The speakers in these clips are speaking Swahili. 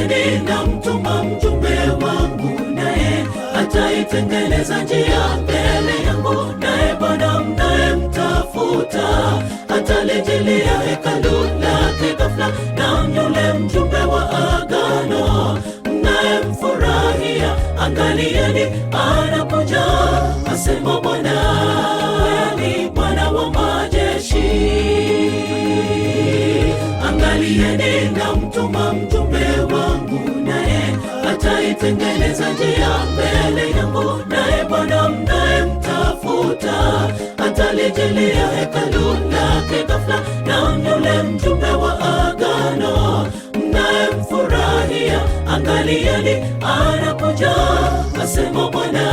ninamtuma mjumbe wangu, naye ataitengeneza njia mbele yangu. Naye Bwana mnayemtafuta atalijilia hekalu lake ghafla. Na yule mjumbe wa agano mnayemfurahia, angalieni anakuja, asema Bwana, ni Bwana wa majeshi. Angalieni namtuma mjumbe wangu, naye ataitengeneza njia mbele yangu. Naye Bwana mnayemtafuta atalijilia hekalu lake ghafla. Na yule mjumbe wa agano mnayemfurahia, angalieni anakuja, asema Bwana,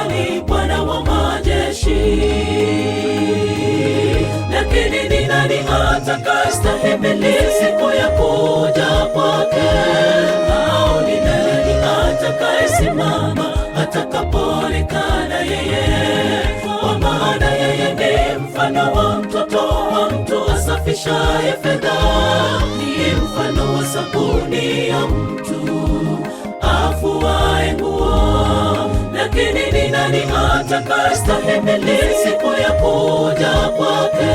ni Bwana wa majeshi. Lakini ni nani atakayestahimili siku ya kuja kwake? Au ni nani atakayesimama atakapoonekana yeye? Kwa maana yeye ni mfano wa mtoto wa mtu asafishaye fedha, ni mfano wa sabuni ya mtu afuaye nguo. Lakini ni nani atakayestahimili siku ya kuja kwake?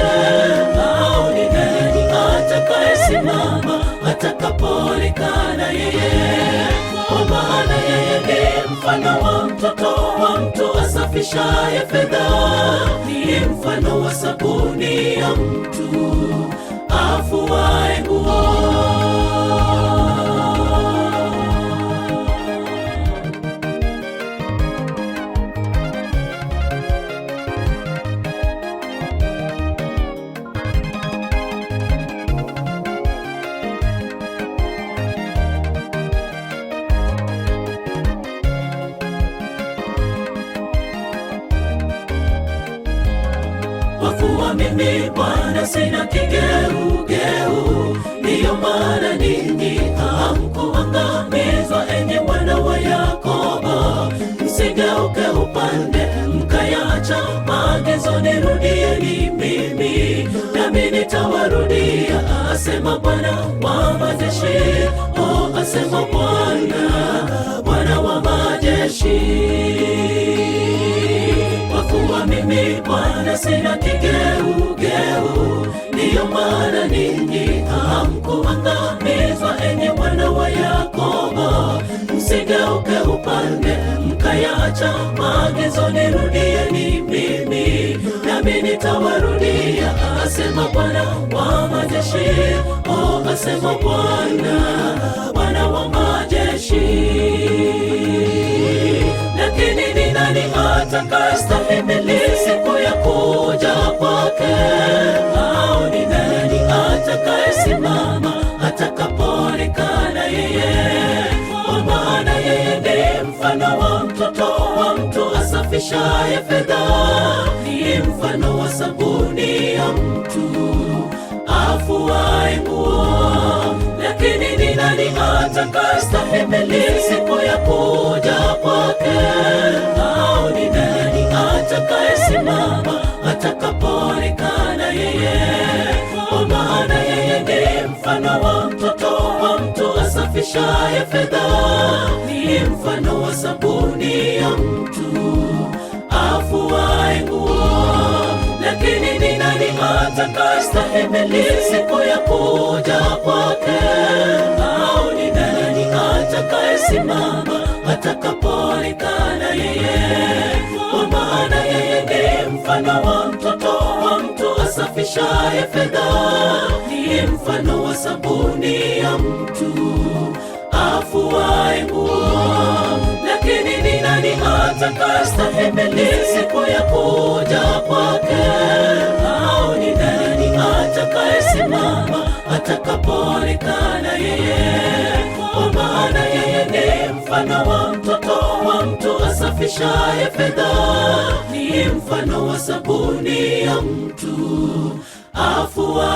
Au ni nani atakayesimama atakapoonekana yeye? Kwa maana yeye ni mfano wa mtoto wa mtu asafishaye fedha, ni mfano wa sabuni ya mtu afuaye nguo. Kwa mimi Bwana sina kigeugeu, ndiyo maana ninyi hamkuangamizwa, enyi wana wa Yakobo. Msigeuke upande mkayacha maagizo, nirudieni mimi, nami nitawarudia, asema Bwana wa majeshi. Oh, asema Bwana, Bwana wa majeshi. Kwa mimi Bwana sina kigeugeu, ndiyo maana ninyi hamkuangamizwa, enyi wana wa Yakobo. Msigeuke upande mkayacha maagizo, nirudieni mimi, nami nitawarudia, asema Bwana wa majeshi. Oh, asema Bwana, Bwana wa majeshi. Lakini ni nani atakayestahimili siku ya kuja kwake? Au ni nani atakayesimama atakapoonekana yeye? Kwa maana yeye ni mfano wa mtoto wa mtu asafishaye fedha, ni mfano wa sabuni ya mtu afuaye nguo. Lakini ni nani atakayestahimili siku ya kuja kwake? Au ni nani atakayesimama atakapoonekana yeye? Kwa maana yeye ni mfano wa mtoto wa mtu asafishaye fedha, ni mfano wa sabuni ya mtu afuaye nguo. Lakini ni nani atakayestahimili siku ya kuja kwake? Au ni nani atakayesimama atakapoonekana yeye? Kwa maana yeye ni mfano wa mtoto wa mtu asafishaye fedha, ni mfano wa sabuni ya mtu afuaye nguo. Lakini ni nani atakayestahimili siku ya kuja kwake? Au ni nani atakayesimama atakapoonekana yeye? Kwa maana yeye ni mfano wa mtoto wa mtu asafishaye fedha, ni mfano wa sabuni ya mtu afuaye